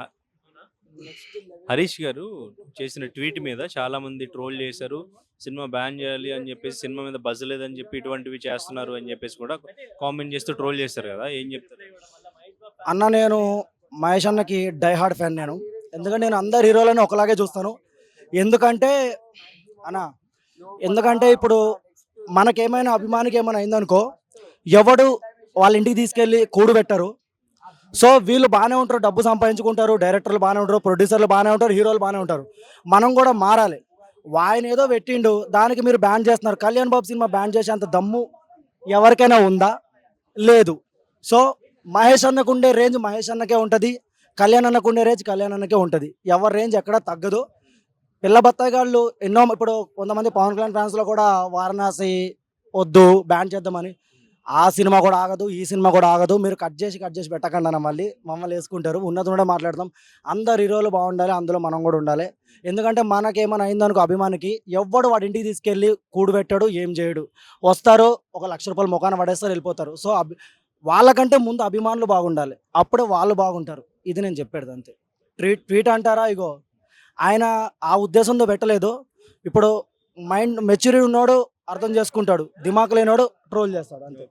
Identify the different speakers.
Speaker 1: హ- హరీష్ గారు చేసిన ట్వీట్ మీద చాలా మంది ట్రోల్ చేశారు. సినిమా బ్యాన్ చేయాలి అని చెప్పేసి, సినిమా మీద బజ్ లేదని చెప్పి ఇటువంటివి చేస్తున్నారు అని చెప్పేసి కూడా కామెంట్ చేస్తూ ట్రోల్ చేశారు కదా, ఏం చెప్తారు?
Speaker 2: అన్న నేను మహేష్ అన్నకి డై హార్డ్ ఫ్యాన్ నేను. ఎందుకంటే నేను అందరు హీరోలను ఒకలాగే చూస్తాను. ఎందుకంటే అన్న ఎందుకంటే ఇప్పుడు మనకేమైనా అభిమానికి ఏమైనా అయిందనుకో, ఎవడు వాళ్ళ ఇంటికి తీసుకెళ్ళి కూడు పెట్టరు. సో వీళ్ళు బాగానే ఉంటారు, డబ్బు సంపాదించుకుంటారు, డైరెక్టర్లు బాగానే ఉంటారు, ప్రొడ్యూసర్లు బాగానే ఉంటారు, హీరోలు బాగానే ఉంటారు. మనం కూడా మారాలి. ఆయన ఏదో పెట్టిండు, దానికి మీరు బ్యాన్ చేస్తున్నారు. కళ్యాణ్ బాబు సినిమా బ్యాన్ చేసేంత దమ్ము ఎవరికైనా ఉందా? లేదు. సో మహేష్ అన్నకు ఉండే రేంజ్ మహేష్ అన్నకే ఉంటుంది, కళ్యాణ్ అన్నకు ఉండే రేంజ్ కళ్యాణ్ అన్నకే ఉంటుంది. ఎవరి రేంజ్ ఎక్కడా తగ్గదు. పిల్ల బత్తాయిగాళ్ళు ఎన్నో ఇప్పుడు కొంతమంది పవన్ కళ్యాణ్ ఫ్యాన్స్లో కూడా వారణాసి వద్దు బ్యాన్ చేద్దామని, ఆ సినిమా కూడా ఆగదు, ఈ సినిమా కూడా ఆగదు. మీరు కట్ చేసి పెట్టకండి అన్న, మళ్ళీ మమ్మల్ని వేసుకుంటారు. ఉన్నది కూడా మాట్లాడతాం. అందరు హీరోలు బాగుండాలి, అందులో మనం కూడా ఉండాలి. ఎందుకంటే మనకేమైనా అయిందనుకో అభిమానికి, ఎవ్వడు వాడి ఇంటికి తీసుకెళ్ళి కూడబెట్టాడు, ఏం చేయడు. వస్తారు, ఒక ₹1,00,000 ముఖాన పడేస్తారు, వెళ్ళిపోతారు. సో వాళ్ళకంటే ముందు అభిమానులు బాగుండాలి, అప్పుడే వాళ్ళు బాగుంటారు. ఇది నేను చెప్పేది అంతే. ట్వీట్ ట్వీట్ అంటారా, ఇగో ఆయన ఆ ఉద్దేశంతో పెట్టలేదు. ఇప్పుడు మైండ్ మెచ్యూరిటీ ఉన్నోడు అర్థం చేసుకుంటాడు, దిమాక్ లేనోడు ట్రోల్ చేస్తాడు అంతే.